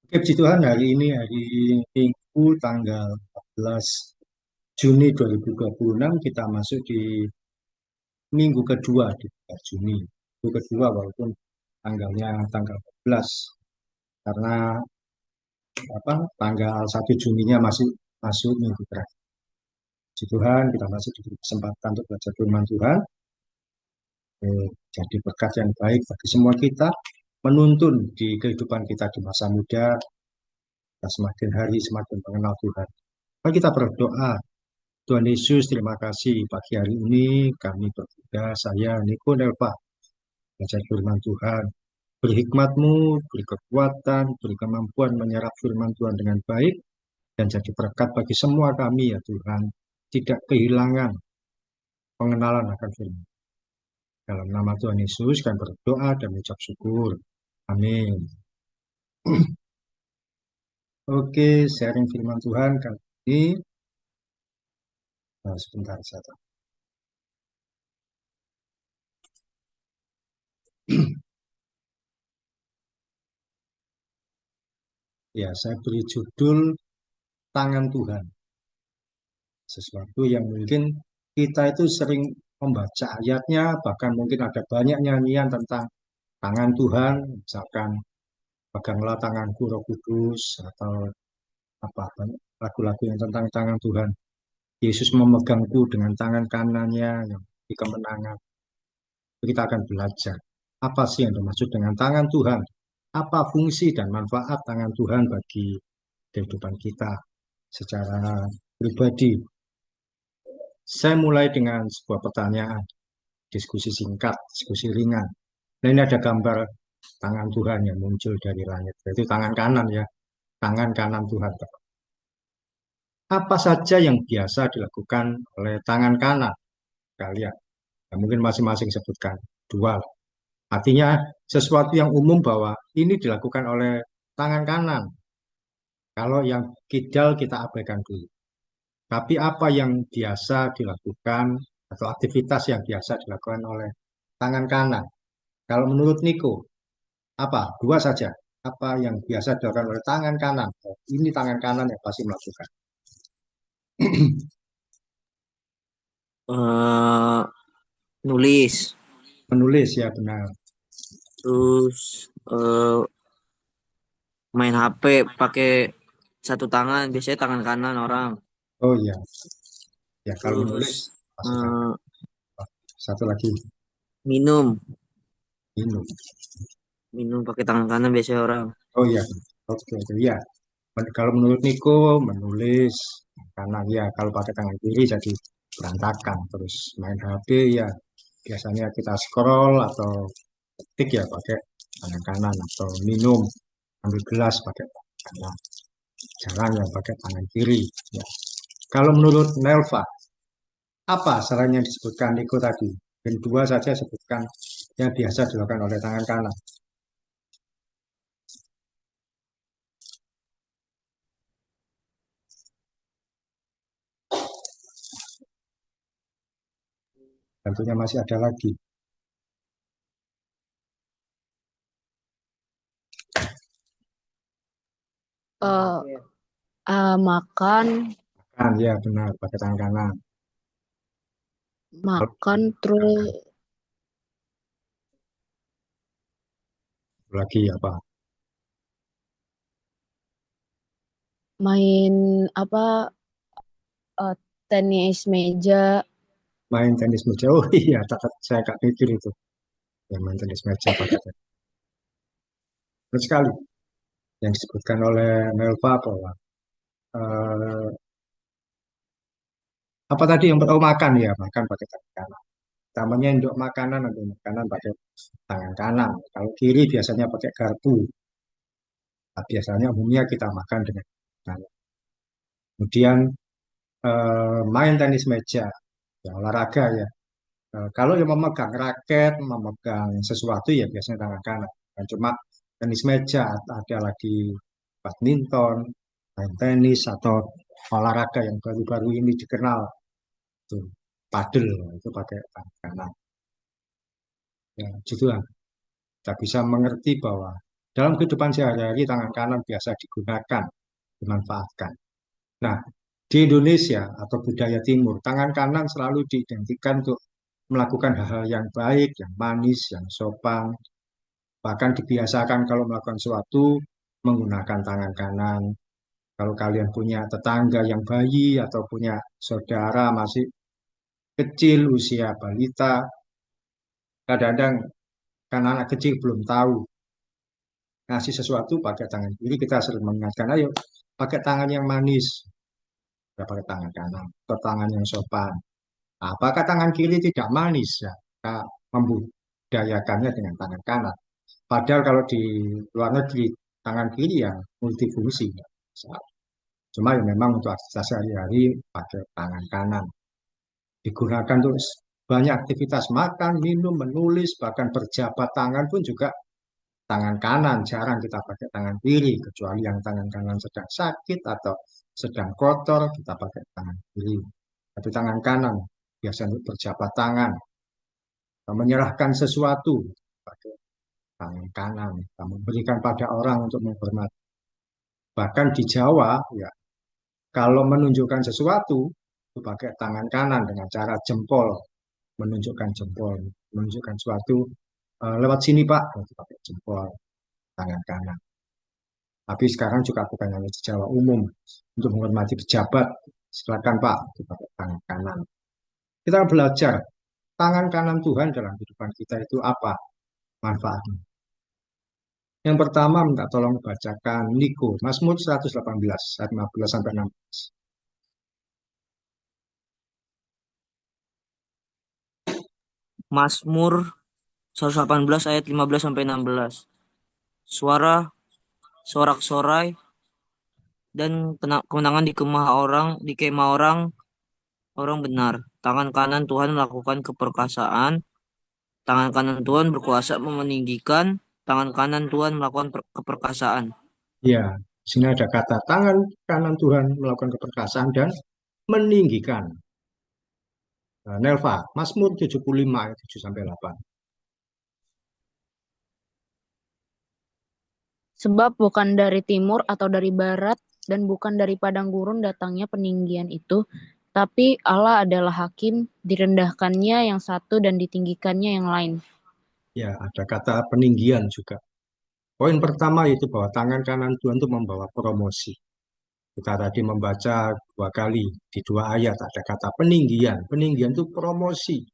Oke, puji Tuhan hari ini hari Minggu tanggal 14 Juni 2026 kita masuk di minggu kedua di bulan Juni. Minggu kedua walaupun tanggalnya tanggal 14 karena tanggal 1 Juninya masih masuk minggu terakhir. Puji Tuhan kita masih diberi kesempatan untuk belajar firman Tuhan. Jadi berkat yang baik bagi semua kita menuntun di kehidupan kita di masa muda kita semakin hari semakin mengenal Tuhan. Mari kita berdoa. Tuhan Yesus, terima kasih pagi hari ini kami bertiga, saya Niko Nelva, belajar firman Tuhan. Beri hikmat-Mu, beri kekuatan, beri kemampuan menyerap firman Tuhan dengan baik, dan jadi berkat bagi semua kami ya Tuhan. Tidak kehilangan pengenalan akan firman. Dalam nama Tuhan Yesus, kami berdoa dan mengucap syukur. Amin. Oke, sharing firman Tuhan kali ini. Sebentar saja. Ya, saya beri judul Tangan Tuhan. Sesuatu yang mungkin kita itu sering membaca ayatnya, bahkan mungkin ada banyak nyanyian tentang tangan Tuhan, misalkan peganglah tanganku Roh Kudus, atau apa lagu-lagu yang tentang tangan Tuhan. Yesus memegangku dengan tangan kanannya yang di kemenangan. Kita akan belajar apa sih yang dimaksud dengan tangan Tuhan, apa fungsi dan manfaat tangan Tuhan bagi kehidupan kita secara pribadi. Saya mulai dengan sebuah pertanyaan, diskusi singkat, diskusi ringan. Nah, ini ada gambar tangan Tuhan yang muncul dari langit. Itu tangan kanan ya, tangan kanan Tuhan. Apa saja yang biasa dilakukan oleh tangan kanan? Kalian, ya, mungkin masing-masing sebutkan dua. Artinya sesuatu yang umum bahwa ini dilakukan oleh tangan kanan. Kalau yang kidal kita abaikan dulu. Tapi apa yang biasa dilakukan atau aktivitas yang biasa dilakukan oleh tangan kanan? Kalau menurut Niko, apa? Dua saja. Apa yang biasa dilakukan oleh tangan kanan? Oh, ini tangan kanan yang pasti melakukan. eh Nulis, Menulis ya benar. terus main HP pakai satu tangan, biasanya tangan kanan orang. Oh iya, ya kalau menulis Terus pasti tangan. eh, Satu lagi minum, minum. minum pakai tangan kanan biasanya orang. Oh iya, oke oke ya. Kalau menurut Niko menulis kanan ya. Kalau pakai tangan kiri jadi berantakan. Terus main HP ya. Biasanya kita scroll atau ketik ya pakai tangan kanan atau minum ambil gelas pakai tangan kanan. Jarang yang pakai tangan kiri. Ya. Kalau menurut Nelva, apa selain yang disebutkan Niko tadi? Dan dua saja sebutkan yang biasa dilakukan oleh tangan kanan. Tentunya masih ada lagi. eh makan Kan, ya benar, pakai tangan kanan. makan terus Lagi apa? main apa eh, tenis meja. Main tenis meja. Oh iya, saya gak pikir itu. Ya, main tenis meja pakai tenis. Betul sekali. Yang disebutkan oleh Melva bahwa eh, apa tadi yang oh, makan ya, makan pakai tangan kanan. Namanya untuk makanan atau makanan pakai tangan kanan. Kalau kiri biasanya pakai garpu. Nah, biasanya umumnya kita makan dengan tangan. Kemudian main tenis meja, ya olahraga ya. Kalau yang memegang raket, memegang sesuatu ya biasanya tangan kanan. Dan cuma tenis meja ada lagi badminton, main tenis atau olahraga yang baru-baru ini dikenal itu padel itu pakai tangan kanan. Ya, gitu lah. Kita bisa mengerti bahwa Dalam kehidupan sehari-hari, tangan kanan biasa digunakan, dimanfaatkan. Nah, di Indonesia atau budaya Timur, tangan kanan selalu diidentikan untuk melakukan hal-hal yang baik, yang manis, yang sopan. Bahkan dibiasakan kalau melakukan sesuatu menggunakan tangan kanan. Kalau kalian punya tetangga yang bayi atau punya saudara masih kecil, usia balita, kadang-kadang kan anak kecil belum tahu ngasih sesuatu pakai tangan kiri, kita sering mengingatkan, ayo pakai tangan yang manis, ya pakai tangan kanan, atau tangan yang sopan. Apakah tangan kiri tidak manis? Ya, kita membudayakannya dengan tangan kanan. Padahal kalau di luar negeri, tangan kiri yang multifungsi. Ya. Cuma ya memang untuk aktivitas sehari-hari pakai tangan kanan. Digunakan untuk banyak aktivitas makan, minum, menulis, bahkan berjabat tangan pun juga tangan kanan. Jarang kita pakai tangan kiri, kecuali yang tangan kanan sedang sakit atau sedang kotor, kita pakai tangan kiri. Tapi tangan kanan biasanya untuk berjabat tangan, menyerahkan sesuatu pakai tangan kanan, kita memberikan pada orang untuk menghormati. Bahkan di Jawa, ya kalau menunjukkan sesuatu, itu pakai tangan kanan dengan cara jempol, menunjukkan jempol, menunjukkan sesuatu lewat sini Pak, itu pakai jempol, tangan kanan. Tapi sekarang juga bukan hanya di Jawa umum, untuk menghormati pejabat, silakan Pak, itu pakai tangan kanan. Kita belajar tangan kanan Tuhan dalam kehidupan kita itu apa manfaatnya. Yang pertama minta tolong bacakan Niko, Mazmur 118, ayat 15 sampai 16. Mazmur 118 ayat 15 sampai 16. Suara sorak-sorai dan kemenangan di kemah orang benar. Tangan kanan Tuhan melakukan keperkasaan. Tangan kanan Tuhan berkuasa meninggikan. Tangan kanan Tuhan melakukan keperkasaan. Ya, di sini ada kata tangan kanan Tuhan melakukan keperkasaan dan meninggikan. Nah, Nelva, Mazmur 75 ayat 7 sampai 8. Sebab bukan dari timur atau dari barat dan bukan dari padang gurun datangnya peninggian itu, tapi Allah adalah hakim, direndahkannya yang satu dan ditinggikannya yang lain. Ya, ada kata peninggian juga. Poin pertama itu bahwa tangan kanan Tuhan itu membawa promosi. Kita tadi membaca dua kali di dua ayat ada kata peninggian. Peninggian itu promosi,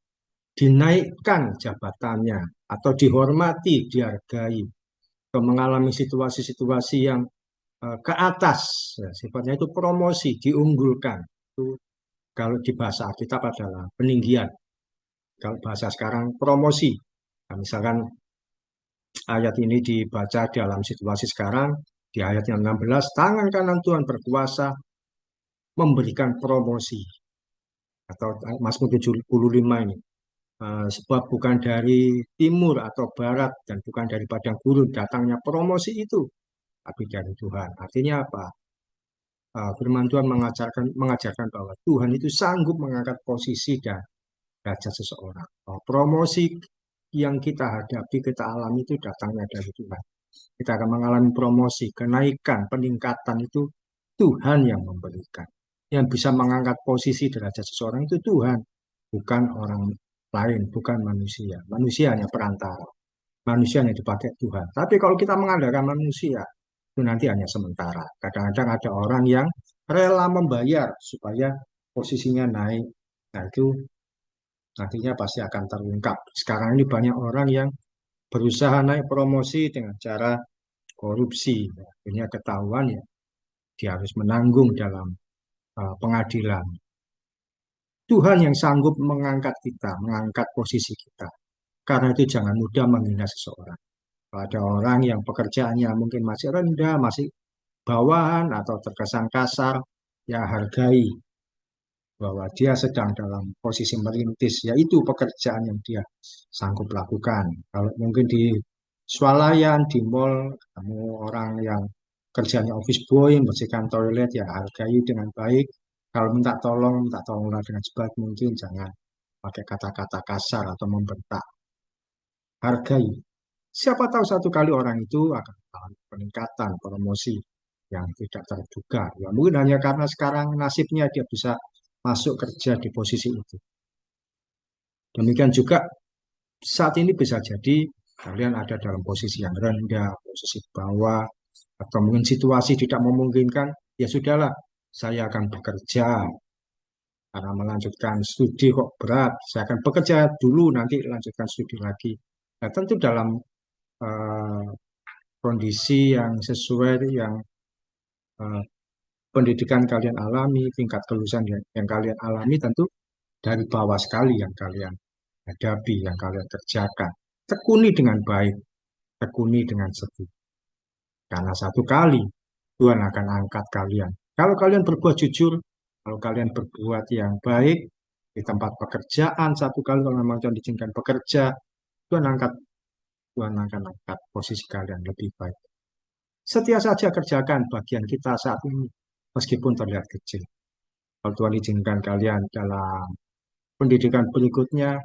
dinaikkan jabatannya atau dihormati, dihargai, atau mengalami situasi-situasi yang ke atas. Ya, sifatnya itu promosi, diunggulkan. Itu kalau di bahasa Alkitab adalah peninggian. Kalau bahasa sekarang promosi. Nah, misalkan ayat ini dibaca dalam situasi sekarang, di ayat yang 16, tangan kanan Tuhan berkuasa memberikan promosi. Atau Mazmur 75 ini. Sebab bukan dari timur atau barat dan bukan dari padang gurun datangnya promosi itu, tapi dari Tuhan. Artinya apa? Firman Tuhan mengajarkan bahwa Tuhan itu sanggup mengangkat posisi dan derajat seseorang. Promosi yang kita hadapi, kita alami itu datangnya dari Tuhan. Kita akan mengalami promosi, kenaikan, peningkatan itu Tuhan yang memberikan. Yang bisa mengangkat posisi derajat seseorang itu Tuhan, bukan orang lain, bukan manusia. Manusia hanya perantara. Manusia yang dipakai Tuhan. Tapi kalau kita mengandalkan manusia, itu nanti hanya sementara. Kadang-kadang ada orang yang rela membayar supaya posisinya naik. Nah, itu nantinya pasti akan terungkap. Sekarang ini banyak orang yang berusaha naik promosi dengan cara korupsi. Akhirnya ketahuan ya, dia harus menanggung dalam pengadilan. Tuhan yang sanggup mengangkat kita, mengangkat posisi kita. Karena itu jangan mudah menghina seseorang. Kalau ada orang yang pekerjaannya mungkin masih rendah, masih bawahan atau terkesan kasar, ya hargai bahwa dia sedang dalam posisi merintis, yaitu pekerjaan yang dia sanggup lakukan. Kalau mungkin di swalayan, di mall, kamu orang yang kerjanya office boy, bersihkan toilet, ya hargai dengan baik. Kalau minta tolonglah dengan cepat, mungkin jangan pakai kata-kata kasar atau membentak. Hargai. Siapa tahu satu kali orang itu akan mengalami peningkatan promosi yang tidak terduga. Ya, mungkin hanya karena sekarang nasibnya dia bisa masuk kerja di posisi itu. Demikian juga saat ini bisa jadi kalian ada dalam posisi yang rendah, posisi bawah, atau mungkin situasi tidak memungkinkan. Ya sudahlah, saya akan bekerja karena melanjutkan studi kok berat. Saya akan bekerja dulu, nanti lanjutkan studi lagi. Nah, tentu dalam eh, kondisi yang sesuai yang eh, pendidikan kalian alami, tingkat kelulusan yang kalian alami tentu dari bawah sekali yang kalian hadapi, yang kalian kerjakan. Tekuni dengan baik, tekuni dengan setia. Karena satu kali Tuhan akan angkat kalian. Kalau kalian berbuat jujur, kalau kalian berbuat yang baik di tempat pekerjaan, satu kali kalau memang Tuhan izinkan bekerja, Tuhan angkat, Tuhan akan angkat posisi kalian lebih baik. Setia saja kerjakan bagian kita saat ini, meskipun terlihat kecil. Kalau Tuhan izinkan kalian dalam pendidikan berikutnya,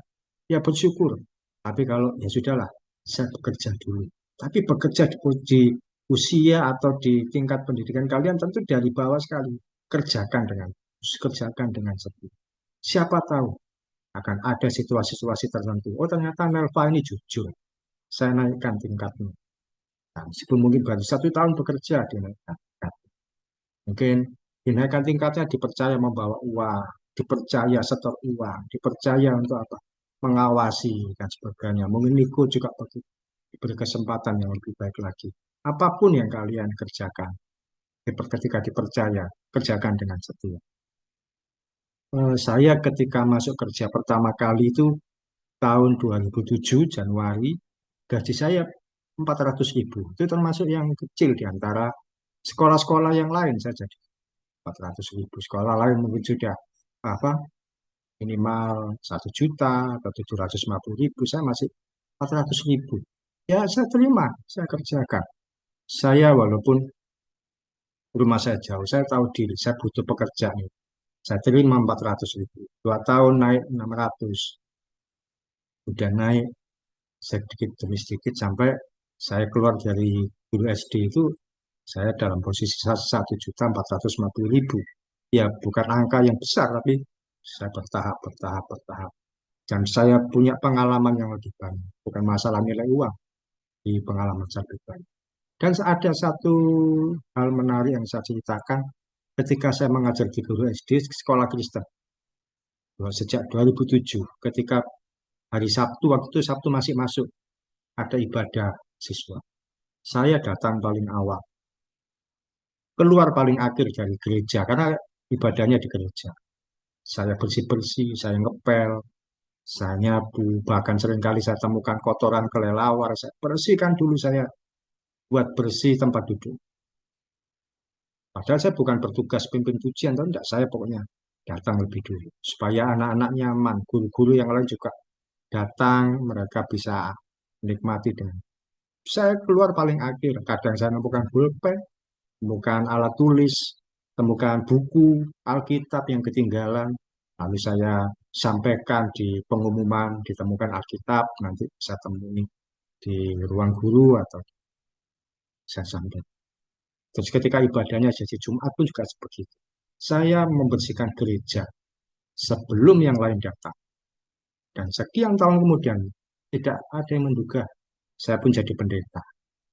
ya bersyukur. Tapi kalau ya sudahlah, saya bekerja dulu. Tapi bekerja di usia atau di tingkat pendidikan kalian tentu dari bawah sekali. Kerjakan dengan setia. Siapa tahu akan ada situasi-situasi tertentu. Oh ternyata Nelva ini jujur. Saya naikkan tingkatnya. Nah, meskipun mungkin baru 1 tahun bekerja, dinaikkan. Mungkin dinaikkan tingkatnya dipercaya membawa uang, dipercaya setor uang, dipercaya untuk apa? Mengawasi dan sebagainya. Mungkin Niko juga diberi kesempatan yang lebih baik lagi. Apapun yang kalian kerjakan, ketika dipercaya, kerjakan dengan setia. Saya ketika masuk kerja pertama kali itu tahun 2007 Januari, gaji saya 400.000. Itu termasuk yang kecil di antara sekolah-sekolah yang lain saja. 400.000. Sekolah lain mungkin sudah apa minimal 1 juta atau 750.000. Saya masih 400.000. Ya saya terima, saya kerjakan. Saya walaupun rumah saya jauh, saya tahu diri, saya butuh pekerjaan. Saya terima 400.000. 2 tahun naik 600. Udah naik sedikit demi sedikit sampai saya keluar dari guru SD itu saya dalam posisi 1.450.000. Ya bukan angka yang besar tapi saya bertahap, bertahap, bertahap. Dan saya punya pengalaman yang lebih banyak. Bukan masalah nilai uang di pengalaman saya pribadi. Dan ada satu hal menarik yang saya ceritakan ketika saya mengajar di guru SD sekolah Kristen. Sejak 2007, ketika hari Sabtu, waktu itu Sabtu masih masuk, ada ibadah siswa. Saya datang paling awal, keluar paling akhir dari gereja, karena ibadahnya di gereja. Saya bersih-bersih, saya ngepel, saya nyapu, bahkan seringkali saya temukan kotoran kelelawar, saya bersihkan dulu, saya buat bersih tempat duduk. Padahal saya bukan bertugas pimpin pujian, atau enggak, saya pokoknya datang lebih dulu. Supaya anak-anak nyaman, guru-guru yang lain juga datang, mereka bisa menikmati dengan. Saya keluar paling akhir, kadang saya nemukan pulpen, temukan alat tulis, temukan buku, Alkitab yang ketinggalan, lalu saya sampaikan di pengumuman, ditemukan Alkitab, nanti bisa temui di ruang guru atau saya sampaikan. Terus ketika ibadahnya jadi Jumat pun juga seperti itu. Saya membersihkan gereja sebelum yang lain datang. Dan sekian tahun kemudian, tidak ada yang menduga saya pun jadi pendeta.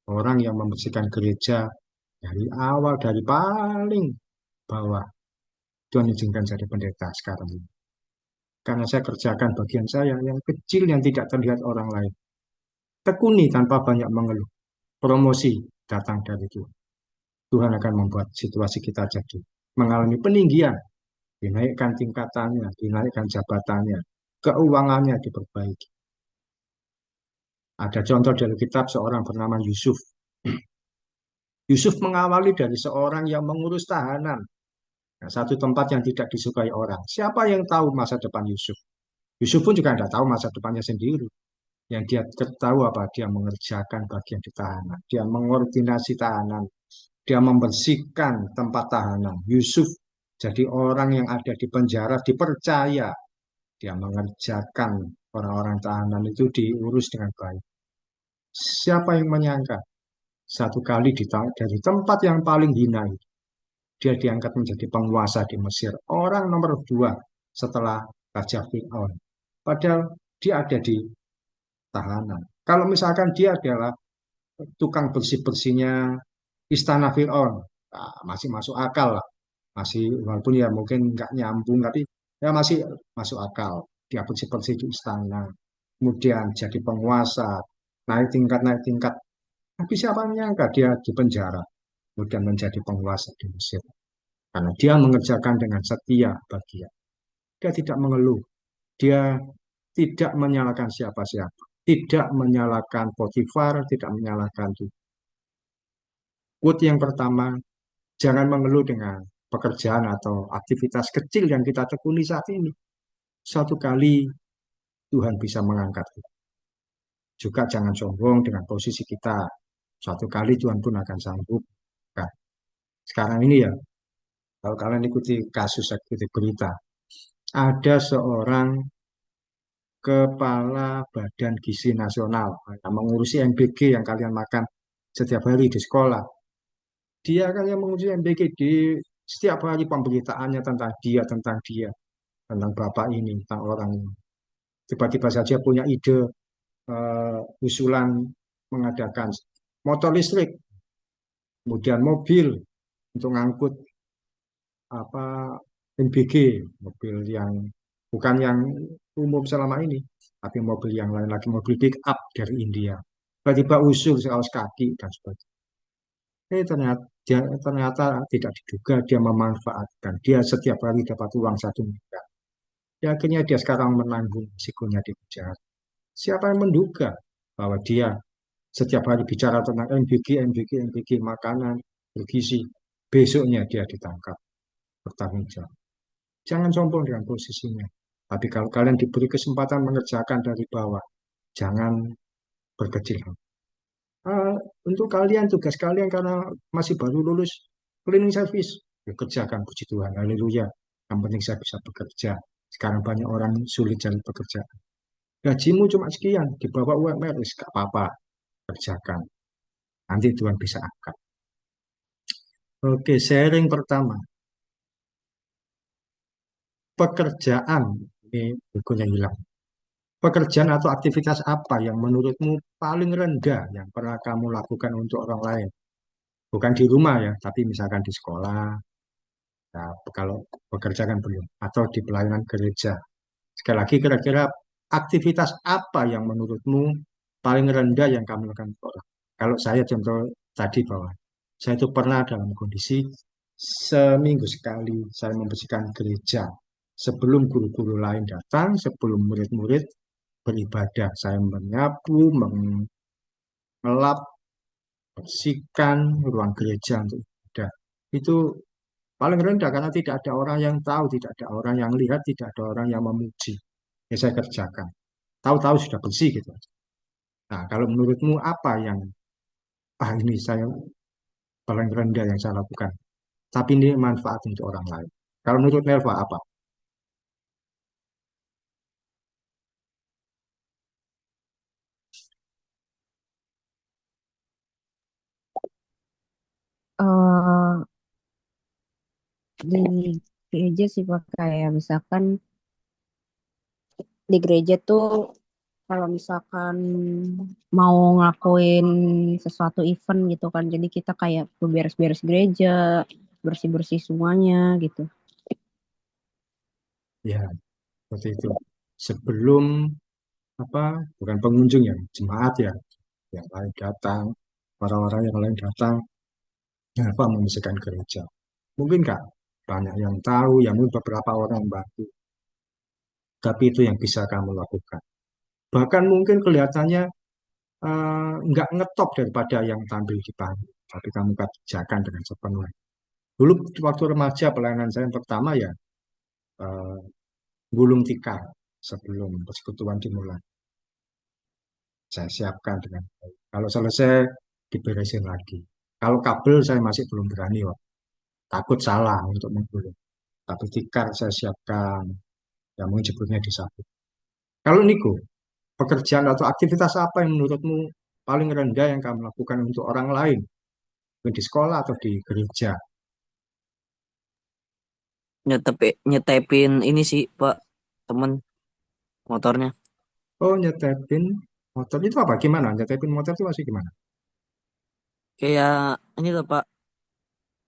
Orang yang membersihkan gereja dari awal, dari paling bawah. Tuhan izinkan jadi pendeta sekarang ini. Karena saya kerjakan bagian saya yang kecil yang tidak terlihat orang lain. Tekuni tanpa banyak mengeluh. Promosi datang dari Tuhan. Tuhan akan membuat situasi kita jadi mengalami peninggian, dinaikkan tingkatannya, dinaikkan jabatannya, keuangannya diperbaiki. Ada contoh dari kitab seorang bernama Yusuf. Yusuf mengawali dari seorang yang mengurus tahanan. Nah, satu tempat yang tidak disukai orang. Siapa yang tahu masa depan Yusuf? Yusuf pun juga tidak tahu masa depannya sendiri. Yang dia tahu apa? Dia mengerjakan bagian di tahanan. Dia mengordinasi tahanan. Dia membersihkan tempat tahanan. Yusuf jadi orang yang ada di penjara dipercaya. Dia mengerjakan orang-orang tahanan itu diurus dengan baik. Siapa yang menyangka satu kali dari tempat yang paling hina itu, dia diangkat menjadi penguasa di Mesir. Orang nomor dua setelah Raja Fir'aun. Padahal dia ada di tahanan. Kalau misalkan dia adalah tukang bersih-bersihnya istana Fir'aun, nah, masih masuk akal lah. Masih walaupun ya mungkin nggak nyambung, tapi ya masih masuk akal. Dia bersih-bersih di istana, kemudian jadi penguasa, naik tingkat. Tapi siapa yang nyangka dia di penjara, kemudian menjadi penguasa di Mesir. Karena dia mengerjakan dengan setia bagi dia. Dia tidak mengeluh, dia tidak menyalahkan siapa-siapa, tidak menyalahkan Potifar, tidak menyalahkan itu. Quote yang pertama, jangan mengeluh dengan pekerjaan atau aktivitas kecil yang kita tekuni saat ini. Suatu kali Tuhan bisa mengangkat kita. Juga jangan sombong dengan posisi kita. Suatu kali Tuhan pun akan sanggup. Nah, sekarang ini ya, kalau kalian ikuti kasus, ikuti berita, ada seorang kepala Badan Gizi Nasional yang mengurusi MBG yang kalian makan setiap hari di sekolah. Dia kan yang mengurusi MBG di setiap hari pemberitaannya tentang dia, tentang bapak ini, tentang orang ini. Tiba-tiba saja punya ide usulan mengadakan motor listrik, kemudian mobil untuk ngangkut apa MBG, mobil yang bukan yang umum selama ini, tapi mobil yang lain lagi, mobil pick up dari India. Tiba-tiba usul sekaos kaki dan sebagainya. Ternyata tidak diduga dia memanfaatkan. Dia setiap hari dapat uang 1 miliar. Ya, akhirnya dia sekarang menanggung risikonya di penjara. Siapa yang menduga bahwa dia setiap hari bicara tentang MBG, MBG, MBG, makanan bergizi. Besoknya dia ditangkap, bertanggung jawab. Jangan sombong dengan posisinya. Tapi kalau kalian diberi kesempatan mengerjakan dari bawah, jangan berkecil hati. Ah, untuk kalian, tugas kalian karena masih baru lulus cleaning service, ya kerjakan, puji Tuhan, haleluya. Yang penting saya bisa bekerja. Sekarang banyak orang sulit cari pekerjaan. Gajimu cuma sekian, di bawah UMR, gak apa-apa, kerjakan. Nanti Tuhan bisa angkat. Oke, sharing pertama. Pekerjaan, ini bukunya hilang. Pekerjaan atau aktivitas apa yang menurutmu paling rendah yang pernah kamu lakukan untuk orang lain? Bukan di rumah ya, tapi misalkan di sekolah, ya, kalau bekerja kan belum, atau di pelayanan gereja. Sekali lagi, kira-kira aktivitas apa yang menurutmu paling rendah yang kamu lakukan untuk orang? Kalau saya contoh tadi bahwa saya itu pernah dalam kondisi seminggu sekali saya membersihkan gereja. Sebelum guru-guru lain datang, sebelum murid-murid beribadah, saya menyapu, mengelap, bersihkan ruang gereja untuk ibadah. Itu paling rendah karena tidak ada orang yang tahu, tidak ada orang yang lihat, tidak ada orang yang memuji. Ya saya kerjakan. Tahu-tahu sudah bersih gitu. Nah, kalau menurutmu apa yang ini saya paling rendah yang saya lakukan, tapi ini manfaat untuk orang lain. Kalau menurut Nelva apa? eh di gereja sih Pak, kayak misalkan di gereja tuh kalau misalkan mau ngelakuin sesuatu event gitu kan, jadi kita kayak beres-beres gereja, bersih-bersih semuanya gitu. Ya, seperti itu. Sebelum apa? Bukan pengunjung ya, jemaat ya, yang lain datang, orang-orang yang lain datang, Nelva membersihkan gereja. Mungkin nggak banyak yang tahu, ya mungkin beberapa orang bantu. Tapi itu yang bisa kamu lakukan. Bahkan mungkin kelihatannya nggak ngetop daripada yang tampil di panggung. Tapi kamu kerjakan dengan sepenuhnya. Dulu waktu remaja pelayanan saya yang pertama ya eh, gulung tikar sebelum persekutuan dimulai. Saya siapkan dengan baik. Kalau selesai diberesin lagi. Kalau kabel saya masih belum berani, Wak. Takut salah untuk menggulung. Tapi tikar saya siapkan, yang menyebutnya disabut. Kalau Niko, pekerjaan atau aktivitas apa yang menurutmu paling rendah yang kamu lakukan untuk orang lain, mungkin di sekolah atau di gereja? Nyetepin ini sih Pak, temen motornya. Oh, nyetepin motor itu apa? Gimana? Nyetepin motor itu masih gimana? Kayak ini loh Pak,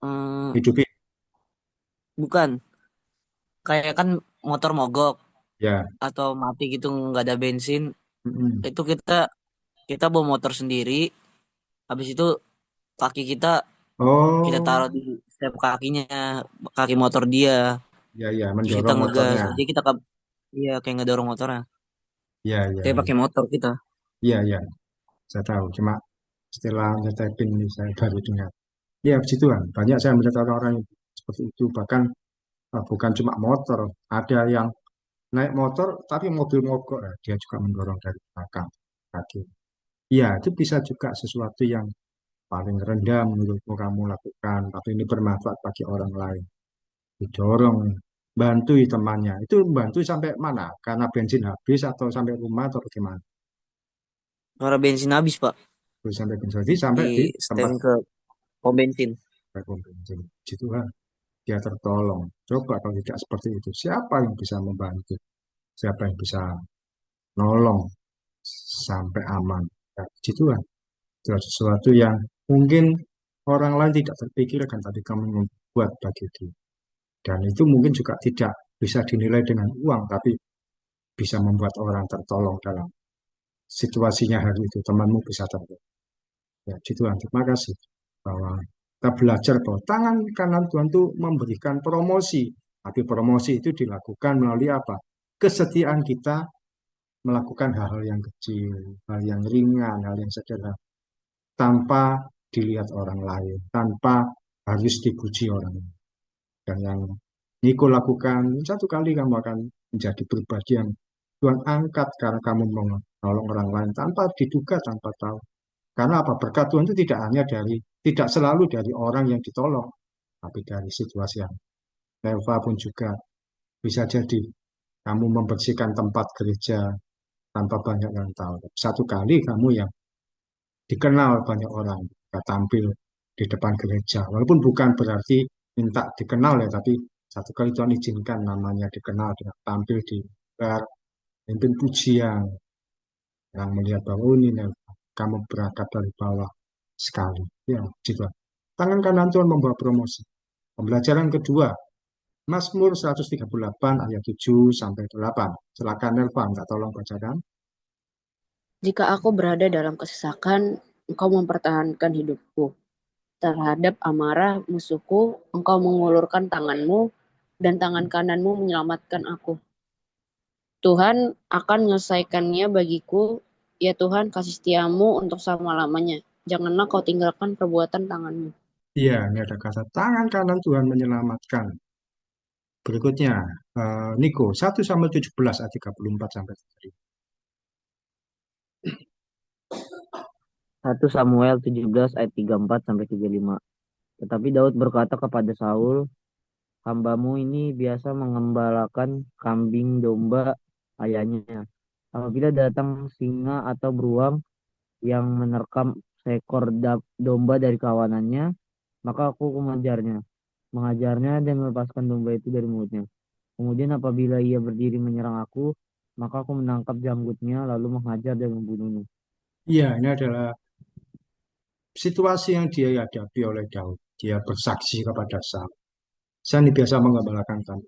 eh, Hidupin. bukan, kayak kan motor mogok Ya. atau mati gitu nggak ada bensin, Mm-mm. itu kita kita bawa motor sendiri, habis itu kaki kita Oh, taruh di setiap kakinya, kaki motor dia, ya ya, terus kita mendorong ngegas, motornya. jadi kita iya kayak ngedorong motornya, Ya ya kayak pakai motor kita. ya ya, saya tahu. Cuma setelah nyetepin ini saya baru dengar. Ya, begituan. Banyak saya melihat orang-orang yang seperti itu. Bahkan bukan cuma motor, ada yang naik motor tapi mobil mogok, ya, dia juga mendorong dari belakang kaki. Ya, itu bisa juga sesuatu yang paling rendah menurutmu kamu lakukan, tapi ini bermanfaat bagi orang lain. Didorong, bantu temannya. Itu bantu sampai mana? Karena bensin habis atau sampai rumah atau bagaimana? Karena bensin habis Pak, Terus sampai bensin, jadi sampai di di tempat setel ke pom bensin. pom bensin. Gitu kan, dia tertolong. Coba kalau tidak seperti itu, siapa yang bisa membantu? Siapa yang bisa nolong sampai aman? Ya, gitu kan. Itu sesuatu yang mungkin orang lain tidak terpikirkan tadi kamu membuat bagi dia. Dan itu mungkin juga tidak bisa dinilai dengan uang, tapi bisa membuat orang tertolong dalam situasinya hari itu. Temanmu bisa tertolong. Ya, gitu kan. Terima kasih. Bahwa kita belajar bahwa tangan kanan Tuhan itu memberikan promosi. Tapi promosi itu dilakukan melalui apa? Kesetiaan kita melakukan hal-hal yang kecil, hal yang ringan, hal yang sederhana, tanpa dilihat orang lain, tanpa harus dipuji orang lain. Dan yang Niko lakukan, satu kali kamu akan menjadi pribadi yang Tuhan angkat karena kamu menolong orang lain tanpa diduga, tanpa tahu. Karena apa? Berkat Tuhan itu tidak selalu dari orang yang ditolong, tapi dari situasi yang Eva pun juga bisa jadi kamu membersihkan tempat gereja tanpa banyak yang tahu. Satu kali kamu yang dikenal banyak orang, kita tampil di depan gereja. Walaupun bukan berarti minta dikenal ya, tapi satu kali Tuhan izinkan namanya dikenal dengan tampil di bar, pimpin pujian, yang melihat bahwa oh, ini kamu berangkat dari bawah sekali. Ya, gitu. Tangan kanan Tuhan membawa promosi. Pembelajaran kedua, Mazmur 138 ayat 7 sampai 8. Silakan Nelva, minta tolong bacakan. Jika aku berada dalam kesesakan, engkau mempertahankan hidupku. Terhadap amarah musuhku, engkau mengulurkan tanganmu, dan tangan kananmu menyelamatkan aku. Tuhan akan menyelesaikannya bagiku, ya Tuhan kasih setiamu untuk selama-lamanya. Janganlah kau tinggalkan perbuatan tanganmu. Iya, ini ada kata tangan kanan Tuhan menyelamatkan. Berikutnya, Niko, 1 sampai 17 ayat 34 sampai 35. 1 Samuel 17 ayat 34 sampai 35. Tetapi Daud berkata kepada Saul, hambamu ini biasa mengembalakan kambing domba ayahnya. Apabila datang singa atau beruang yang menerkam seekor domba dari kawanannya, maka aku mengajarnya dan melepaskan domba itu dari mulutnya. Kemudian apabila ia berdiri menyerang aku, maka aku menangkap janggutnya lalu menghajar dan membunuhnya. Iya, ini adalah situasi yang dia hadapi oleh Daud. Dia bersaksi kepada Saul. Saya ini biasa mengembalakan kami.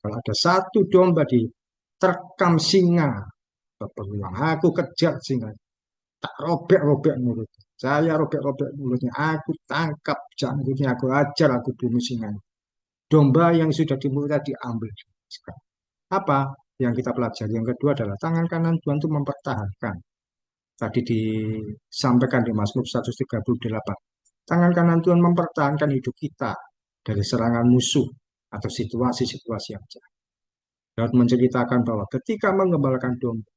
Kalau ada satu domba di terkam singa, beruang, aku kejar singa, tak robek-robek mulutnya. Saya robek-robek mulutnya, aku tangkap janggutnya, aku ajar, aku bunuh singa. Domba yang sudah di mulutnya diambil. Apa yang kita pelajari? Yang kedua adalah tangan kanan Tuhan itu mempertahankan. Tadi disampaikan di Mazmur 138. Tangan kanan Tuhan mempertahankan hidup kita dari serangan musuh atau situasi-situasi yang jahat. Daud menceritakan bahwa ketika mengembalakan domba,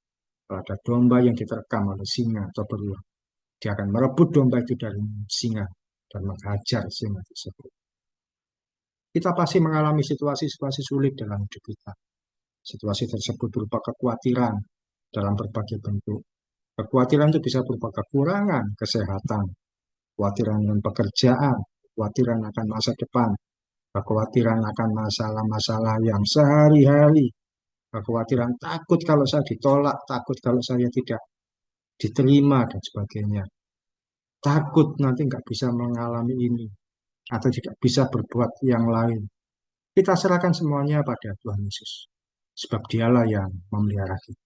kalau ada domba yang diterkam oleh singa atau beruang, dia akan merebut domba itu dari singa dan menghajar singa tersebut. Kita pasti mengalami situasi-situasi sulit dalam hidup kita. Situasi tersebut berupa kekhawatiran dalam berbagai bentuk. Kekhawatiran itu bisa berupa kekurangan kesehatan, kekhawatiran dengan pekerjaan, kekhawatiran akan masa depan, kekhawatiran akan masalah-masalah yang sehari-hari, kekhawatiran takut kalau saya ditolak, takut kalau saya tidak diterima, dan sebagainya. Takut nanti nggak bisa mengalami ini, atau tidak bisa berbuat yang lain. Kita serahkan semuanya pada Tuhan Yesus. Sebab dialah yang memelihara kita.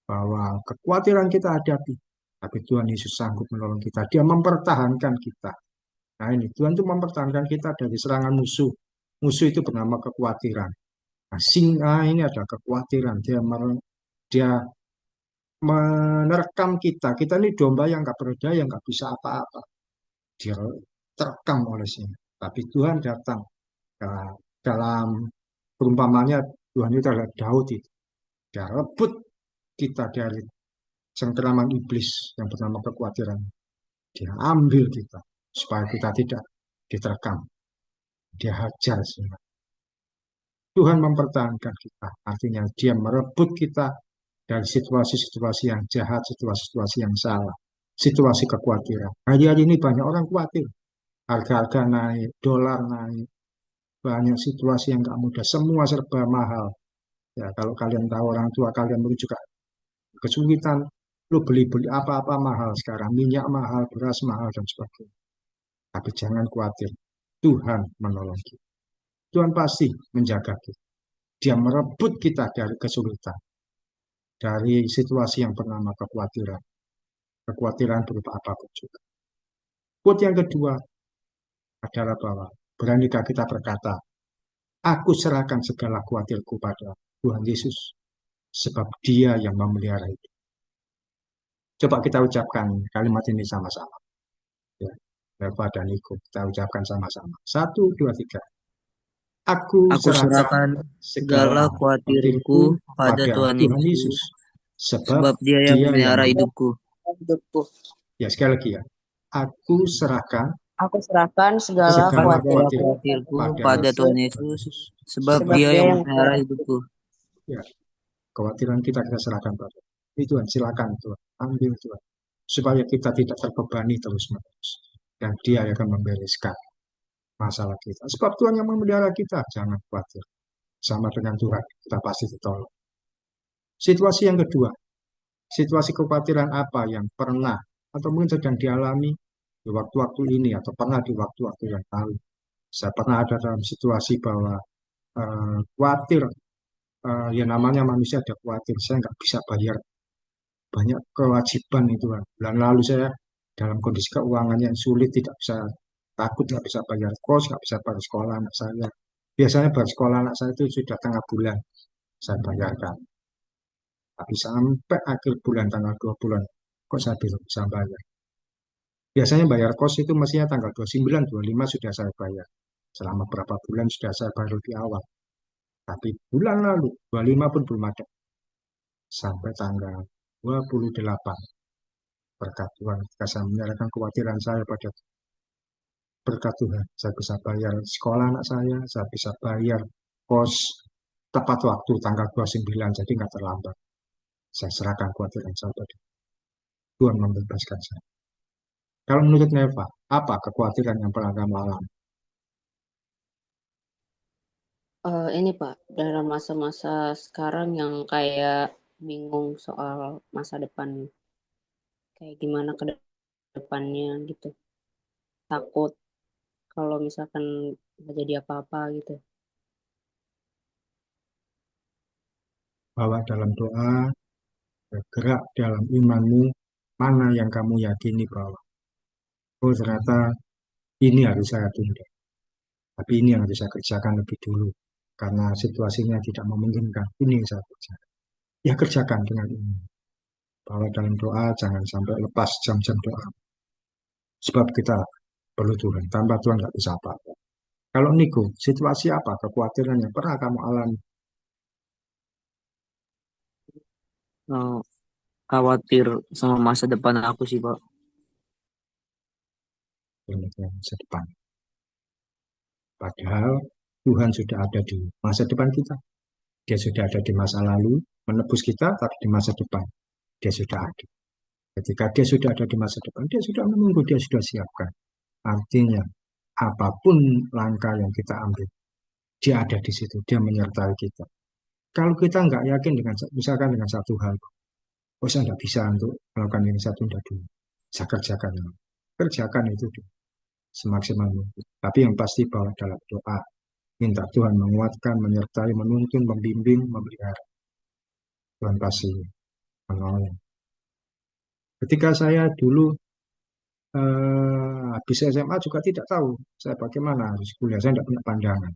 Bahwa kekhawatiran kita hadapi, tapi Tuhan Yesus sanggup menolong kita. Dia mempertahankan kita. Nah ini, Tuhan itu mempertahankan kita dari serangan musuh. Musuh itu bernama kekhawatiran. Nah, singa ini ada kekhawatiran. Dia menerkam kita. Kita ini domba yang nggak berdaya, yang nggak bisa apa-apa. Dia terekam oleh singa. Tapi Tuhan datang. Nah, dalam perumpamannya Tuhan itu adalah Daud itu. Dia rebut kita dari cengkeraman iblis yang bernama kekhawatiran. Dia ambil kita supaya kita tidak diterkam. Dia hajar semua. Tuhan mempertahankan kita. Artinya dia merebut kita dari situasi-situasi yang jahat, situasi-situasi yang salah, situasi kekhawatiran. Hari-hari ini banyak orang khawatir. Harga-harga naik, dolar naik, banyak situasi yang nggak mudah. Semua serba mahal. Ya, kalau kalian tahu orang tua kalian mungkin juga kesulitan. Lu beli-beli apa-apa mahal sekarang. Minyak mahal, beras mahal, dan sebagainya. Tapi jangan khawatir. Tuhan menolong kita. Tuhan pasti menjaga kita. Dia merebut kita dari kesulitan. Dari situasi yang bernama kekhawatiran. Kekhawatiran berupa apapun juga. Quote yang kedua adalah bahwa beranikah kita berkata, aku serahkan segala khawatirku pada Tuhan Yesus. Sebab dia yang memelihara itu. Coba kita ucapkan kalimat ini sama-sama. Ya, Eva dan Niko, kita ucapkan sama-sama. 1, 2, 3. Aku Aku serahkan serahkan segala segala khawatirku khawatirku pada pada Tuhan Tuhan Yesus, Yesus. Sebab sebab Dia yang dia yang memelihara hidupku. hidupku. Ya, sekali lagi ya. Aku serahkan Aku serahkan segala segala Segala khawatirku khawatirku pada pada Tuhan Tuhan Yesus, Yesus. sebab sebab Dia Dia yang yang memelihara memelihara hidupku. Ya, kekhawatiran kita serahkan pada Tuhan. Silakan Tuhan, ambil Tuhan. Supaya kita tidak terbebani terus-menerus. Dan dia yang akan membereskan masalah kita. Sebab Tuhan yang memelihara kita, jangan khawatir. Sama dengan Tuhan, kita pasti ditolong. Situasi yang kedua, situasi kekhawatiran apa yang pernah atau mungkin sedang dialami di waktu-waktu ini atau pernah di waktu-waktu yang lalu. Saya pernah ada dalam situasi bahwa khawatir, ya namanya manusia ada khawatir, saya nggak bisa bayar banyak kewajiban itu kan. Bulan lalu saya dalam kondisi keuangan yang sulit, tidak bisa, takut nggak bisa bayar kos, nggak bisa bayar sekolah anak saya. Biasanya bayar sekolah anak saya itu sudah tengah bulan saya bayarkan. Tapi sampai akhir bulan, tanggal 2 bulan, kok saya belum bisa bayar. Biasanya bayar kos itu mestinya tanggal 29, 25 sudah saya bayar. Selama berapa bulan sudah saya bayar lebih awal. Tapi bulan lalu, 25 pun belum ada. Sampai tanggal 28. Berkat Tuhan, ketika saya menyerahkan kekhawatiran saya pada berkat Tuhan, saya bisa bayar sekolah anak saya bisa bayar kos tepat waktu tanggal 29, jadi nggak terlambat. Saya serahkan kekhawatiran saya pada Tuhan membebaskan saya. Kalau menurut Neva, apa kekhawatiran yang pernah kamu alami? ini Pak, dalam masa-masa sekarang yang kayak bingung soal masa depan, kayak gimana ke depannya gitu. Takut kalau misalkan nggak jadi apa-apa gitu. Bahwa dalam doa, bergerak dalam imanmu, mana yang kamu yakini bahwa, oh ternyata ini harus saya tunda. Tapi ini yang harus saya kerjakan lebih dulu. Karena situasinya tidak memungkinkan. Ini yang saya kerjakan. Ya kerjakan dengan ini. Bahwa dalam doa jangan sampai lepas jam-jam doa. Sebab kita perlu Tuhan. Tanpa Tuhan nggak bisa apa-apa. Kalau Niko, situasi apa kekhawatiran yang pernah kamu alami? Eh, Khawatir sama masa depan aku sih, Pak. Demikian masa depan. Padahal Tuhan sudah ada di masa depan kita. Dia sudah ada di masa lalu, menebus kita, tapi di masa depan dia sudah ada. Ketika dia sudah ada di masa depan, dia sudah menunggu, dia sudah siapkan. Artinya, apapun langkah yang kita ambil, dia ada di situ, dia menyertai kita. Kalau kita nggak yakin dengan, misalkan dengan satu hal, oh saya nggak bisa untuk melakukan ini, satu tunda dulu. Saya kerjakan. Kerjakan itu semaksimal mungkin. Tapi yang pasti bahwa dalam doa, minta Tuhan menguatkan, menyertai, menuntun, membimbing, memelihara. Tuhan pasti menolong. Ketika saya dulu habis SMA juga tidak tahu saya bagaimana harus kuliah. Saya tidak punya pandangan.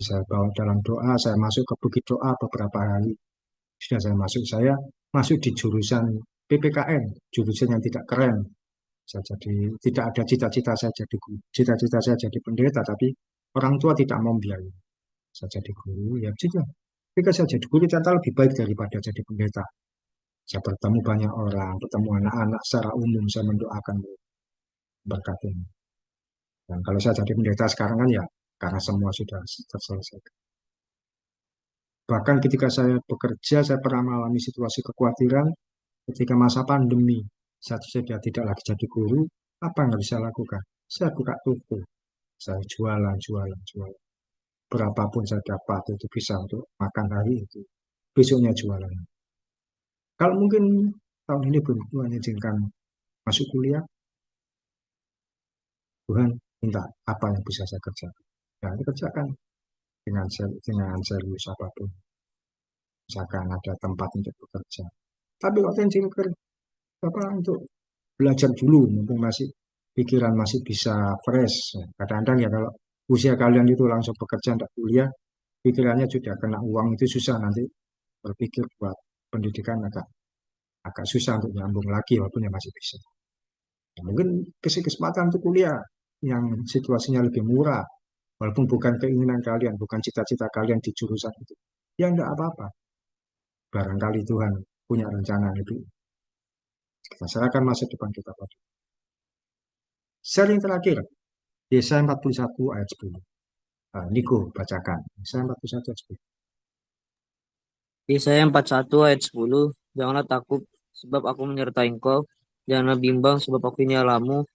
Saya bawa dalam doa, saya masuk ke bukit doa beberapa hari. Sudah saya masuk di jurusan PPKN, jurusan yang tidak keren. Saya jadi tidak ada cita-cita saya jadi guru. Cita-cita saya jadi pendeta, tapi orang tua tidak mau biayai. Saya jadi guru, ya sudah. Ketika saya jadi guru, ternyata lebih baik daripada jadi pendeta. Saya bertemu banyak orang, bertemu anak-anak secara umum, saya mendoakan berkat ini. Dan kalau saya jadi pendeta sekarang kan ya, karena semua sudah terselesaikan. Bahkan ketika saya bekerja, saya pernah mengalami situasi kekhawatiran ketika masa pandemi. Saya sudah tidak lagi jadi guru, apa yang harus saya lakukan? Saya buka toko, saya jualan, jualan, jualan. Berapapun saya dapat itu bisa untuk makan hari itu. Besoknya jualan. Kalau mungkin tahun ini belum Tuhan izinkan masuk kuliah, Tuhan minta apa yang bisa saya kerjakan. Ya, saya kerjakan dengan serius apapun. Misalkan ada tempat untuk bekerja. Tapi waktu yang Bapak untuk belajar dulu, mumpung masih pikiran masih bisa fresh. Kadang-kadang ya kalau usia kalian itu langsung bekerja, tidak kuliah, pikirannya sudah kena uang itu susah nanti berpikir buat pendidikan agak susah untuk nyambung lagi walaupun ya masih bisa. Ya, mungkin kasih kesempatan untuk kuliah yang situasinya lebih murah, walaupun bukan keinginan kalian, bukan cita-cita kalian di jurusan itu. Ya enggak apa-apa. Barangkali Tuhan punya rencana lebih. Kita serahkan masa depan kita pada. Sharing terakhir, Yesaya 41 ayat 10. Niko bacakan. Yesaya 41 ayat 10. Yesaya 41 ayat 10. Janganlah takut sebab aku menyertai engkau. Janganlah bimbang sebab aku ini Allahmu.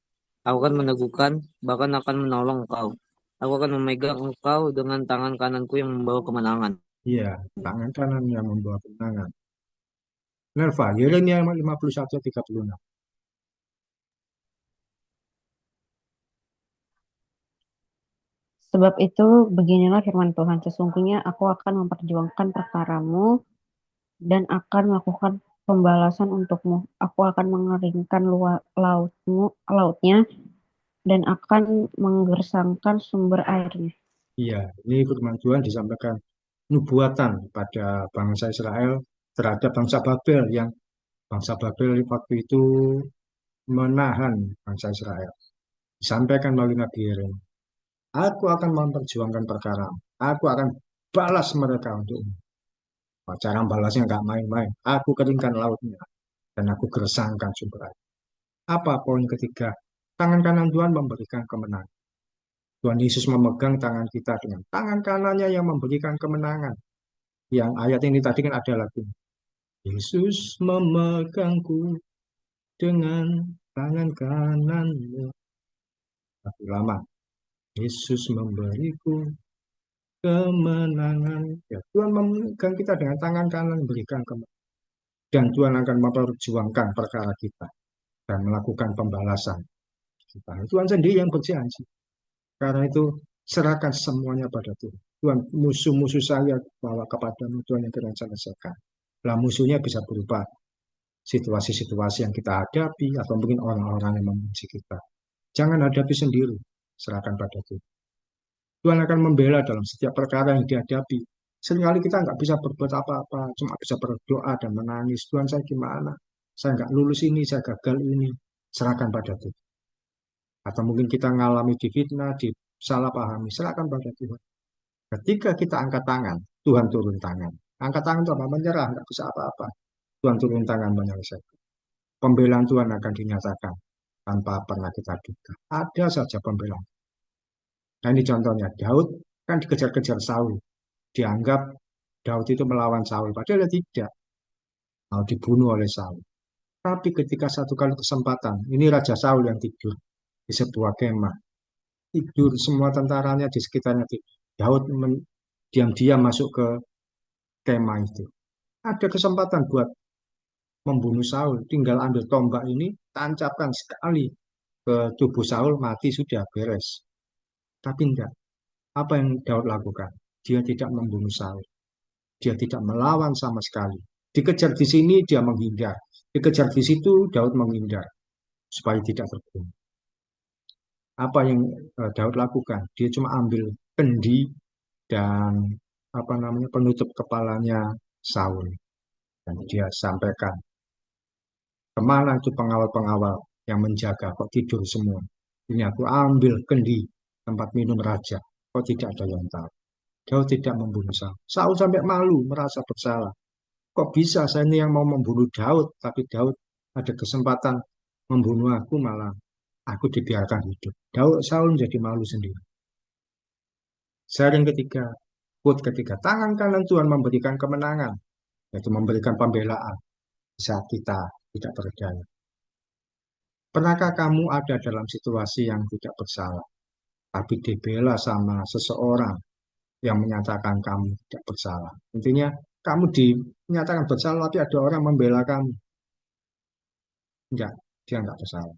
Aku akan meneguhkan, bahkan akan menolong engkau. Aku akan memegang engkau dengan tangan kananku yang membawa kemenangan. Iya, tangan kanan yang membawa kemenangan. Nerva, Yeremia 51 ayat 36. Sebab itu, beginilah firman Tuhan, sesungguhnya aku akan memperjuangkan perkaramu dan akan melakukan pembalasan untukmu. Aku akan mengeringkan lautnya dan akan menggersangkan sumber airnya. Iya, ini firman Tuhan disampaikan nubuatan pada bangsa Israel terhadap bangsa Babel yang bangsa Babel waktu itu menahan bangsa Israel. Disampaikan melalui Nabi Yeremia. Aku akan memperjuangkan perkara. Aku akan balas mereka untuk cara balasnya nggak main-main. Aku keringkan lautnya dan aku gersangkan sumber air. Apa poin ketiga? Tangan kanan Tuhan memberikan kemenangan. Tuhan Yesus memegang tangan kita dengan tangan kanannya yang memberikan kemenangan. Yang ayat ini tadi kan ada lagu. Yesus memegangku dengan tangan kanannya. Lagu lama. Yesus memberiku kemenangan. Ya, Tuhan memegang kita dengan tangan kanan memberikan kemenangan. Dan Tuhan akan memperjuangkan perkara kita dan melakukan pembalasan kita. Tuhan sendiri yang berjanji. Karena itu serahkan semuanya pada Tuhan. Tuhan, musuh-musuh saya bawa kepadamu, Tuhan yang akan selesaikan. Lah musuhnya bisa berubah situasi-situasi yang kita hadapi atau mungkin orang-orang yang membenci kita. Jangan hadapi sendiri, serahkan pada Tuhan. Tuhan akan membela dalam setiap perkara yang dihadapi. Seringkali kita nggak bisa berbuat apa-apa, cuma bisa berdoa dan menangis. Tuhan, saya gimana? Saya nggak lulus ini, saya gagal ini. Serahkan pada Tuhan. Atau mungkin kita mengalami difitnah, disalahpahami, serahkan pada Tuhan. Ketika kita angkat tangan, Tuhan turun tangan. Angkat tangan itu apa? Menyerah, nggak bisa apa-apa. Tuhan turun tangan menyelesaikan. Pembelaan Tuhan akan dinyatakan tanpa pernah kita duga. Ada saja pembelaan. Nah ini contohnya, Daud kan dikejar-kejar Saul. Dianggap Daud itu melawan Saul, padahal tidak. Mau dibunuh oleh Saul. Tapi ketika satu kali kesempatan, ini Raja Saul yang tidur di sebuah kemah. Tidur semua tentaranya di sekitarnya. Daud diam-diam masuk ke kemah itu. Ada kesempatan buat membunuh Saul. Tinggal ambil tombak ini, tancapkan sekali ke tubuh Saul, mati sudah beres. Tapi enggak. Apa yang Daud lakukan? Dia tidak membunuh Saul. Dia tidak melawan sama sekali. Dikejar di sini, dia menghindar. Dikejar di situ, Daud menghindar supaya tidak terbunuh. Apa yang Daud lakukan? Dia cuma ambil kendi dan apa namanya penutup kepalanya Saul dan dia sampaikan, kemana itu pengawal-pengawal yang menjaga, kok tidur semua? Ini aku ambil kendi tempat minum raja, kok tidak ada yang tahu? Daud tidak membunuh Saul. Saul sampai malu, merasa bersalah. Kok bisa saya ini yang mau membunuh Daud, tapi Daud ada kesempatan membunuh aku, malah aku dibiarkan hidup. Daud Saul menjadi malu sendiri. Sharing ketiga, quote ketiga, tangan kanan Tuhan memberikan kemenangan, yaitu memberikan pembelaan saat kita tidak berdaya. Pernahkah kamu ada dalam situasi yang tidak bersalah, tapi dibela sama seseorang yang menyatakan kamu tidak bersalah? Intinya, kamu dinyatakan bersalah, tapi ada orang membela kamu. Enggak, dia enggak bersalah.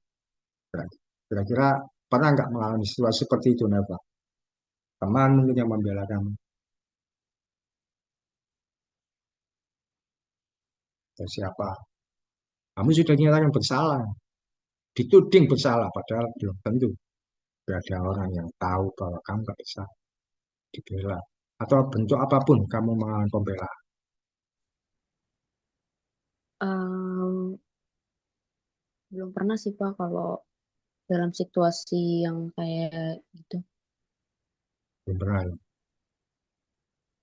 Kira-kira pernah enggak mengalami situasi seperti itu, Neva? Teman mungkin yang membela kamu, atau siapa? Kamu sudah dinyatakan bersalah, dituding bersalah, padahal belum tentu. Ada orang yang tahu bahwa kamu nggak bisa dibela. Atau bentuk apapun kamu mengalami pembelaan. Em, belum pernah sih Pak kalau dalam situasi yang kayak gitu. Belum pernah.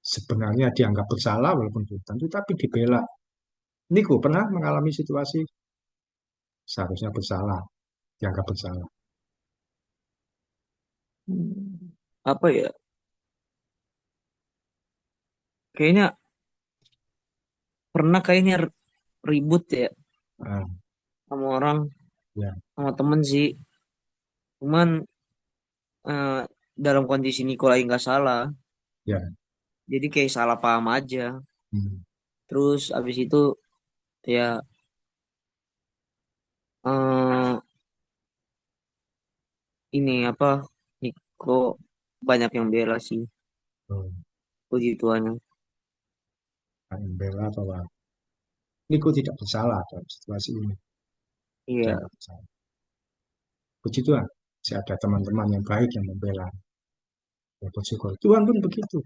Sebenarnya dianggap bersalah walaupun belum tentu, tapi dibela. Niko pernah mengalami situasi seharusnya bersalah, dianggap bersalah. Apa ya? Kayaknya pernah ribut ya Nah, sama orang, ya, sama temen sih. Cuman eh, dalam kondisi Niko lagi nggak salah, ya. jadi kayak salah paham aja. Hmm, Terus abis itu ya eh, ini apa Niko banyak yang bela sih oh, puji Tuhan. membela bahwa Niko tidak bersalah dalam situasi ini, Iya, dianggap bersalah. Puji Tuhan, masih ada teman-teman yang baik yang membela. Ya, bersyukur. Tuhan pun begitu.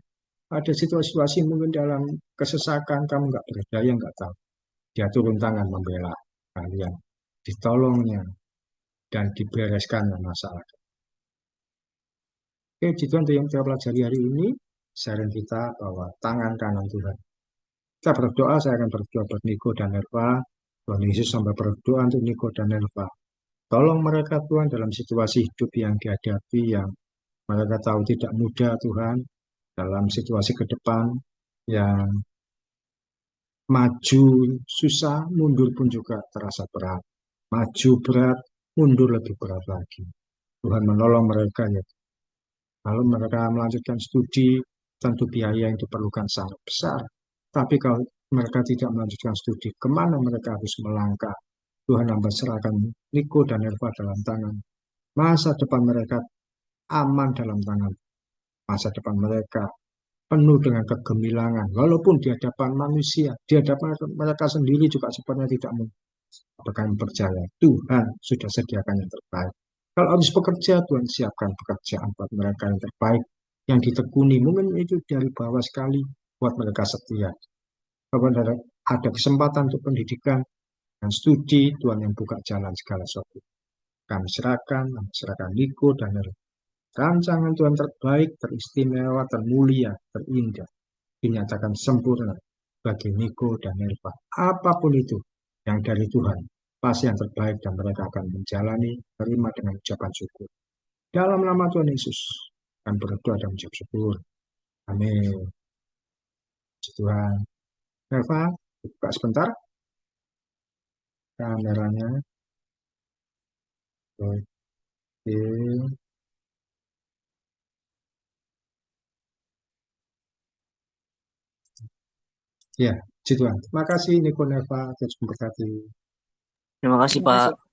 Ada situasi-situasi mungkin dalam kesesakan kamu nggak berdaya, nggak tahu. Dia turun tangan membela kalian, ditolongnya dan dibereskannya masalah. Oke, itu yang kita pelajari hari ini. Sharing kita bahwa tangan kanan Tuhan. Kita berdoa, saya akan berdoa buat Niko dan Nerva. Tuhan Yesus sampai berdoa untuk Niko dan Nerva. Tolong mereka Tuhan dalam situasi hidup yang dihadapi, yang mereka tahu tidak mudah Tuhan. Dalam situasi ke depan yang maju susah, mundur pun juga terasa berat. Maju berat, mundur lebih berat lagi. Tuhan menolong mereka ya. Kalau mereka melanjutkan studi, tentu biaya yang diperlukan sangat besar. Tapi kalau mereka tidak melanjutkan studi, kemana mereka harus melangkah? Tuhan hamba serahkan Niko dan Erva dalam tangan. Masa depan mereka aman dalam tangan. Masa depan mereka penuh dengan kegemilangan. Walaupun di hadapan manusia, di hadapan mereka sendiri juga sebenarnya tidak mungkin. Apakah percaya Tuhan sudah sediakan yang terbaik. Kalau habis bekerja, Tuhan siapkan pekerjaan buat mereka yang terbaik, yang ditekuni. Mungkin itu dari bawah sekali buat mereka setia. Kalau ada kesempatan untuk pendidikan dan studi, Tuhan yang buka jalan segala sesuatu. Kami serahkan Niko dan rancangan Tuhan terbaik, teristimewa, termulia, terindah, dinyatakan sempurna bagi Niko dan Elva. Apapun itu yang dari Tuhan, pasti yang terbaik dan mereka akan menjalani, terima dengan ucapan syukur. Dalam nama Tuhan Yesus, akan berdoa dan mengucap syukur. Amin. Puji Tuhan. Elva, buka sebentar. kameranya. Oke. Ya, puji Tuhan. Terima kasih Niko Neva, Tuhan memberkati. Terima kasih, Terima kasih. Pak.